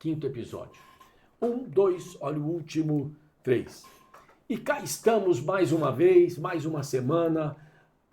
quinto episódio. 1, 2, olha o último, 3. E cá estamos mais uma vez, mais uma semana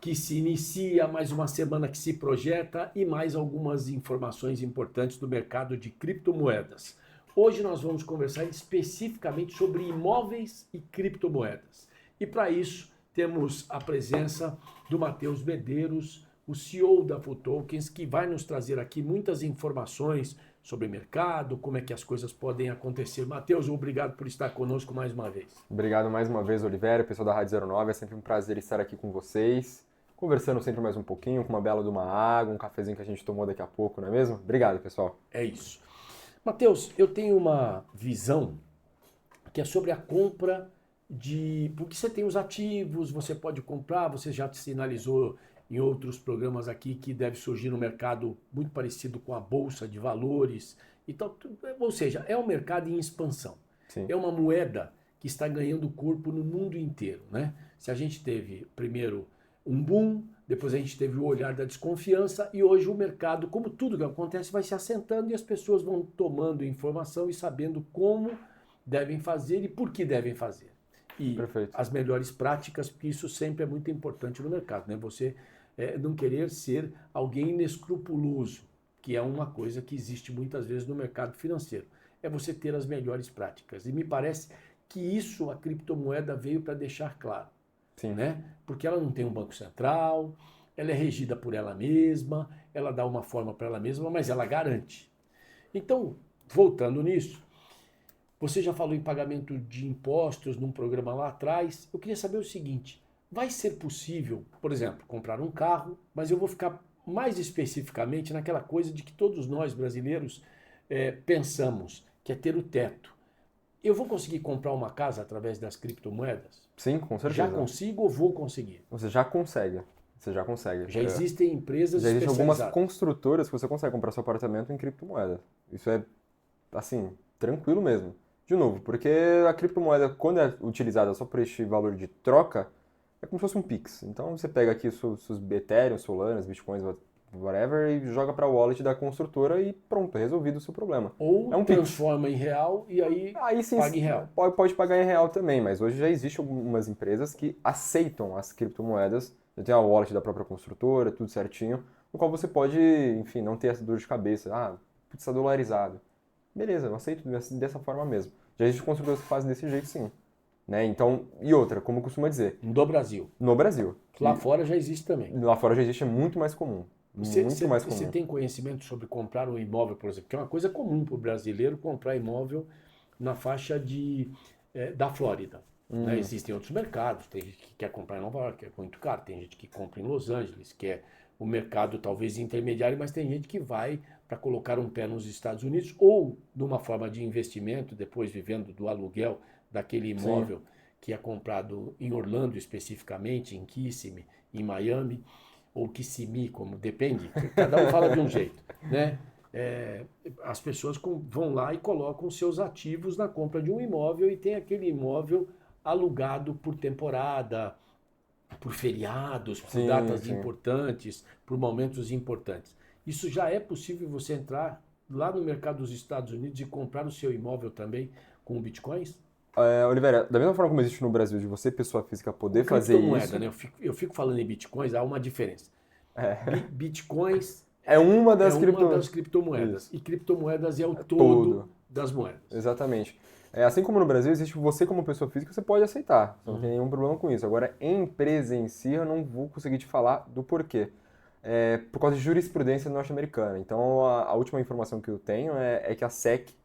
que se inicia, mais uma semana que se projeta e mais algumas informações importantes do mercado de criptomoedas. Hoje nós vamos conversar especificamente sobre imóveis e criptomoedas. E para isso temos a presença do Matheus Medeiros, o CEO da Full Tokens, que vai nos trazer aqui muitas informações sobre mercado, como é que as coisas podem acontecer. Matheus, obrigado por estar conosco mais uma vez. Obrigado mais uma vez, Oliveira, pessoal da Rádio 09. É sempre um prazer estar aqui com vocês, conversando sempre mais um pouquinho, com uma bela de uma água, um cafezinho que a gente tomou daqui a pouco, não é mesmo? Obrigado, pessoal. É isso. Matheus, eu tenho uma visão que é sobre a compra porque você tem os ativos, você pode comprar, você já sinalizou em outros programas aqui que deve surgir no mercado muito parecido com a Bolsa de Valores. Então, ou seja, é um mercado em expansão. Sim. É uma moeda que está ganhando corpo no mundo inteiro, né? Se a gente teve primeiro um boom, depois a gente teve o olhar da desconfiança e hoje o mercado, como tudo que acontece, vai se assentando e as pessoas vão tomando informação e sabendo como devem fazer e por que devem fazer. E Perfeito. as melhores práticas, porque isso sempre é muito importante no mercado, né? Você não querer ser alguém inescrupuloso, que é uma coisa que existe muitas vezes no mercado financeiro. É você ter as melhores práticas. E me parece que isso a criptomoeda veio para deixar claro. Sim. Né? Porque ela não tem um banco central, ela é regida por ela mesma, ela dá uma forma para ela mesma, mas ela garante. Então, voltando nisso, você já falou em pagamento de impostos num programa lá atrás. Eu queria saber o seguinte: vai ser possível, por exemplo, comprar um carro, mas eu vou ficar mais especificamente naquela coisa de que todos nós brasileiros pensamos, que é ter o teto. Eu vou conseguir comprar uma casa através das criptomoedas? Sim, com certeza. Já consigo ou vou conseguir? Você já consegue. Você já consegue. Já existem empresas Já existem algumas especializadas. construtoras que você consegue comprar seu apartamento em criptomoeda. Isso é, assim, tranquilo mesmo. De novo, porque a criptomoeda, quando é utilizada só por este valor de troca, é como se fosse um Pix. Então você pega aqui seus Ethereum, Solanas, Bitcoins, whatever, e joga para a wallet da construtora e pronto, resolvido o seu problema. Ou É um transforma em real e aí sim, paga em real. pode pagar em real também, mas hoje já existem algumas empresas que aceitam as criptomoedas, já tem a wallet da própria construtora, tudo certinho, no qual você pode, enfim, não ter essa dor de cabeça. Ah, putz, está dolarizado. Beleza, eu aceito dessa forma mesmo. Já existem construtoras que fazem desse jeito, sim. Né? Então, e outra, como costuma dizer, Do Brasil. no Brasil. Lá fora já existe também. Lá fora já existe, é muito mais comum. Muito mais comum. Você tem conhecimento sobre comprar um imóvel, por exemplo, que é uma coisa comum para o brasileiro comprar imóvel na faixa da Flórida. Né? Existem outros mercados, tem gente que quer comprar em Nova York, que é muito caro, tem gente que compra em Los Angeles, que é o mercado talvez intermediário, mas tem gente que vai para colocar um pé nos Estados Unidos ou numa forma de investimento, depois vivendo do aluguel daquele imóvel que é comprado em Orlando especificamente, em Kissimmee, em Miami, ou Kissimmee, como depende, cada um fala de um jeito, né? As pessoas vão lá e colocam seus ativos na compra de um imóvel e tem aquele imóvel alugado por temporada, por feriados, por datas importantes, por momentos importantes. Isso já é possível você entrar lá no mercado dos Estados Unidos e comprar o seu imóvel também com bitcoins? Oliveira, da mesma forma como existe no Brasil de você, pessoa física, poder fazer isso... Né? Eu fico falando em bitcoins, há uma diferença. Bitcoins é uma das criptomoedas. Isso. E criptomoedas é o todo das moedas. Exatamente. Assim como no Brasil, existe você como pessoa física, você pode aceitar. Não tem nenhum problema com isso. Agora, em empresa em si, eu não vou conseguir te falar do porquê. Por causa de jurisprudência norte-americana. Então, a última informação que eu tenho é que a SEC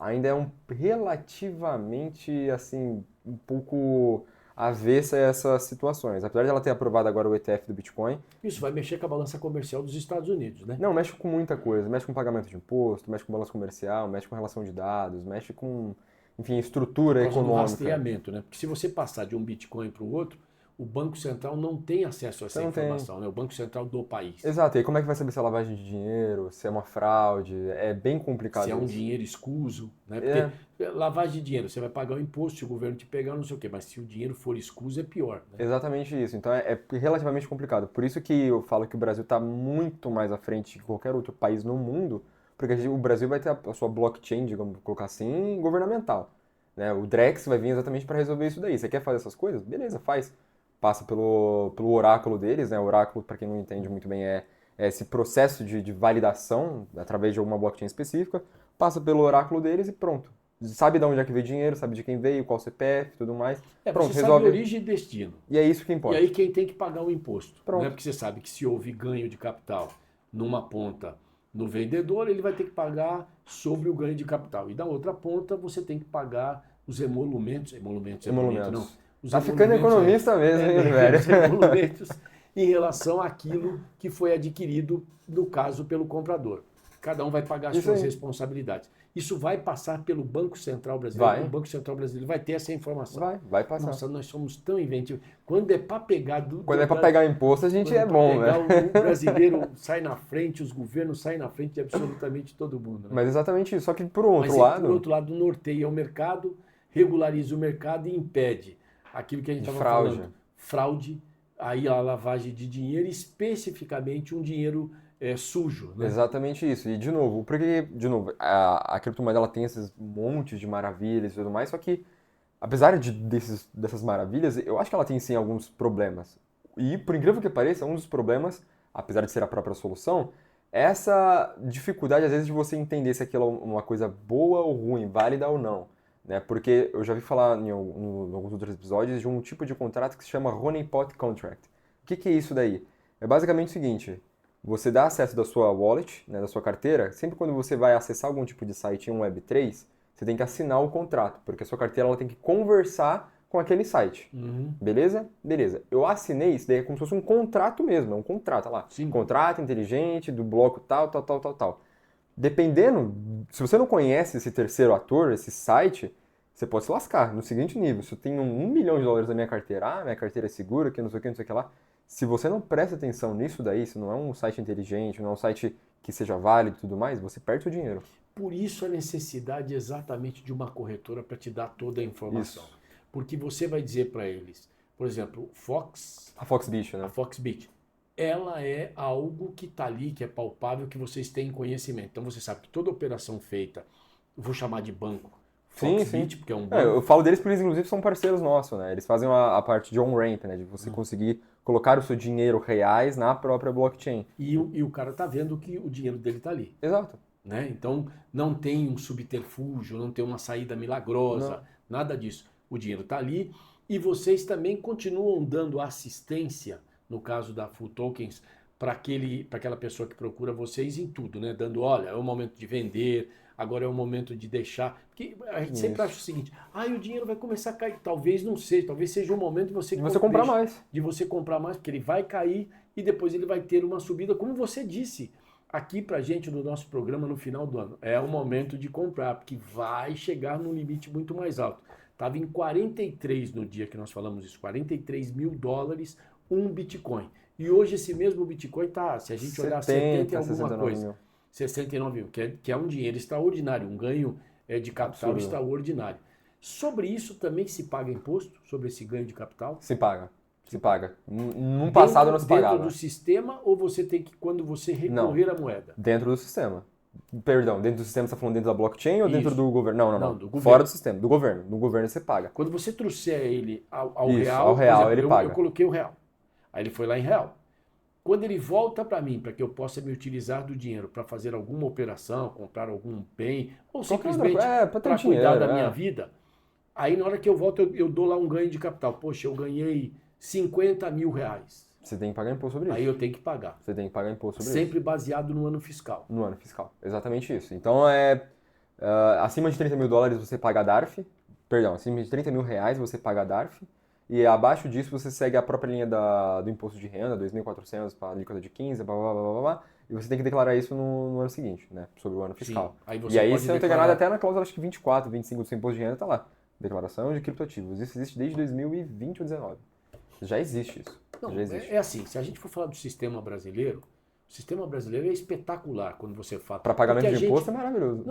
ainda é relativamente, assim, um pouco avessa a essas situações. Apesar de ela ter aprovado agora o ETF do Bitcoin... Isso vai mexer com a balança comercial dos Estados Unidos, né? Não, mexe com muita coisa. Mexe com pagamento de imposto, mexe com balança comercial, mexe com relação de dados, mexe com, enfim, estrutura econômica. Do rastreamento, né? Porque se você passar de um Bitcoin para o outro, o Banco Central não tem acesso a essa informação, né? O Banco Central do país. Exato, e como é que vai saber se é lavagem de dinheiro, se é uma fraude? É bem complicado. Se é um dinheiro escuso, né? Porque lavagem de dinheiro, você vai pagar o imposto, se o governo te pegar, não sei o quê, mas se o dinheiro for escuso, é pior. Né? Exatamente isso, então é relativamente complicado. Por isso que eu falo que o Brasil está muito mais à frente que qualquer outro país no mundo, porque o Brasil vai ter a sua blockchain, digamos, colocar assim, governamental. Né? O Drex vai vir exatamente para resolver isso daí. Você quer fazer essas coisas? Beleza, faz. Passa pelo oráculo deles, né? O oráculo, para quem não entende muito bem, é esse processo de validação através de alguma blockchain específica. Passa pelo oráculo deles e pronto. Sabe de onde é que veio dinheiro, sabe de quem veio, qual CPF, tudo mais. Pronto, você resolve. sabe origem e destino. E é isso que E importa. aí quem tem que pagar o imposto. Pronto. Né? Porque você sabe que se houve ganho de capital numa ponta no vendedor, ele vai ter que pagar sobre o ganho de capital. E da outra ponta você tem que pagar os emolumentos. Emolumentos é bonito, não? Os tá ficando economista mesmo, hein, velho? Os emolumentos em relação àquilo que foi adquirido, no caso, pelo comprador. Cada um vai pagar as suas responsabilidades. Isso vai passar pelo Banco Central Brasileiro. O Banco Central Brasileiro vai ter essa informação. Vai passar. Nossa, nós somos tão inventivos. Quando é para pegar... Quando é para pegar imposto, a gente é bom, né? O brasileiro sai na frente, os governos saem na frente de absolutamente todo mundo. Né? Mas exatamente isso. Só que por outro lado... Por outro lado, norteia o mercado, regulariza o mercado e impede aquilo que a gente estava falando. Fraude, aí a lavagem de dinheiro, especificamente um dinheiro sujo. Né? Exatamente isso. E, de novo, porque, a criptomoeda ela tem esses montes de maravilhas e tudo mais, só que, apesar dessas maravilhas, eu acho que ela tem, sim, alguns problemas. E, por incrível que pareça, um dos problemas, apesar de ser a própria solução, é essa dificuldade, às vezes, de você entender se aquilo é uma coisa boa ou ruim, válida ou não. Né? Porque eu já vi falar em alguns outros episódios de um tipo de contrato que se chama Honeypot Contract. O que é isso daí? É basicamente o seguinte... Você dá acesso da sua wallet, né, da sua carteira, sempre quando você vai acessar algum tipo de site em um Web3, você tem que assinar o contrato, porque a sua carteira ela tem que conversar com aquele site. Beleza? Beleza. Eu assinei, isso daí é como se fosse um contrato mesmo, é um contrato, olha lá. Sim. Contrato inteligente, do bloco tal. Dependendo, se você não conhece esse terceiro ator, esse site, você pode se lascar. No seguinte nível, se eu tenho $1 milhão na minha carteira, minha carteira é segura, que não sei o que lá. Se você não presta atenção nisso daí, se não é um site inteligente, não é um site que seja válido e tudo mais, você perde o dinheiro. Por isso a necessidade exatamente de uma corretora para te dar toda a informação. Isso. Porque você vai dizer para eles, por exemplo, a Foxbit, né? A Foxbit, ela é algo que está ali, que é palpável, que vocês têm conhecimento. Então você sabe que toda operação feita, eu vou chamar de banco, Foxbit, porque é um banco. Eu falo deles porque eles, inclusive, são parceiros nossos, né? Eles fazem a parte de on-ramp, né? De você conseguir colocar o seu dinheiro reais na própria blockchain. E o cara tá vendo que o dinheiro dele tá ali. Exato. Né? Então, não tem um subterfúgio, não tem uma saída milagrosa, nada disso. O dinheiro tá ali e vocês também continuam dando assistência, no caso da Full Tokens, para aquela pessoa que procura vocês em tudo, né? Dando, olha, é o momento de vender, agora é o momento de deixar. Porque a gente sempre acha o seguinte, o dinheiro vai começar a cair. Talvez não seja, talvez seja o momento de você comprar mais. De você comprar mais, porque ele vai cair e depois ele vai ter uma subida, como você disse aqui pra gente no nosso programa no final do ano. É o momento de comprar, porque vai chegar num limite muito mais alto. Estava em 43 no dia que nós falamos isso, $43 mil um Bitcoin. E hoje esse mesmo Bitcoin está, se a gente olhar 70 e alguma coisa, 69 mil, que é um dinheiro extraordinário, um ganho de capital extraordinário. Sobre isso também se paga imposto, sobre esse ganho de capital? Se paga. No passado não se pagava. Dentro do sistema ou você tem que, quando você recorrer à moeda? Dentro do sistema. Perdão, dentro do sistema você está falando dentro da blockchain ou dentro do governo? Não. Do governo. Fora do sistema, do governo. No governo você paga. Quando você trouxer ele ao real, exemplo, ele paga. Eu coloquei o real. Aí ele foi lá em real. Quando ele volta para mim, para que eu possa me utilizar do dinheiro para fazer alguma operação, comprar algum bem, ou simplesmente para cuidar da minha vida, aí na hora que eu volto eu dou lá um ganho de capital. Poxa, eu ganhei R$50 mil. Você tem que pagar imposto sobre isso. Aí eu tenho que pagar. Você tem que pagar imposto sobre Sempre baseado no ano fiscal. No ano fiscal, exatamente isso. Então, acima de $30 mil você paga DARF, acima de R$30 mil você paga DARF, e abaixo disso você segue a própria linha do imposto de renda, 2.400 para a alíquota de 15%, e você tem que declarar isso no ano seguinte, né, sobre o ano fiscal. Aí e aí, se não tem nada, até na cláusula acho que 24, 25 do seu imposto de renda, tá lá. Declaração de criptoativos. Isso existe desde 2020 ou 2019. Já existe isso. Não, já existe. É assim, se a gente for falar do sistema brasileiro, o sistema brasileiro é espetacular quando você fala. Para pagamento de imposto é maravilhoso.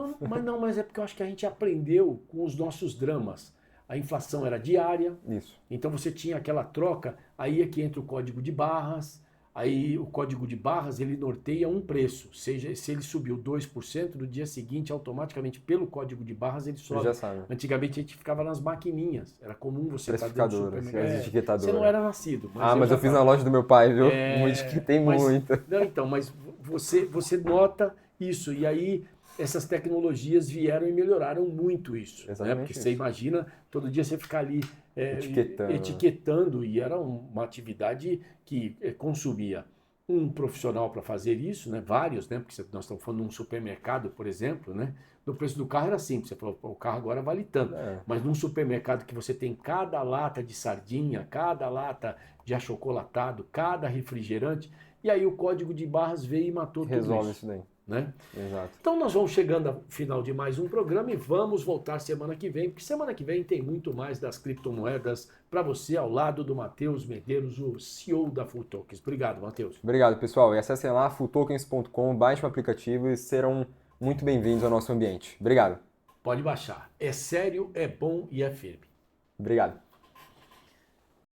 Mas é porque eu acho que a gente aprendeu com os nossos dramas. A inflação era diária, isso. Então você tinha aquela troca, aí é que entra o código de barras, Aí o código de barras, ele norteia um preço. Seja, se ele subiu 2%, no dia seguinte, automaticamente, pelo código de barras, ele Você sobe. já sabe. Antigamente a gente ficava nas maquininhas. Era comum você estar dentro do Precificadora, supermercado. etiquetadora. Você não era nascido. Mas já eu fiz tava. na loja do meu pai, viu? Etiquetei muito. Não, então, mas você nota isso. E aí essas tecnologias vieram e melhoraram muito isso. Né? Exatamente Porque isso. você imagina todo dia você ficar ali Etiquetando. e era uma atividade que consumia um profissional para fazer isso, né? Vários, né? Porque nós estamos falando de um supermercado, por exemplo, né? No preço do carro era simples, você falou, o carro agora vale tanto. Mas num supermercado que você tem cada lata de sardinha, cada lata de achocolatado, cada refrigerante, e aí o código de barras veio e matou tudo isso. Resolve isso daí. Né? Exato. Então nós vamos chegando ao final de mais um programa e vamos voltar semana que vem, porque semana que vem tem muito mais das criptomoedas para você, ao lado do Matheus Medeiros, o CEO da Full Tokens. Obrigado, Matheus. Obrigado, pessoal. E acessem lá fulltokens.com, baixem o aplicativo e serão muito bem-vindos ao nosso ambiente. Obrigado. Pode baixar. É sério, é bom e é firme. Obrigado.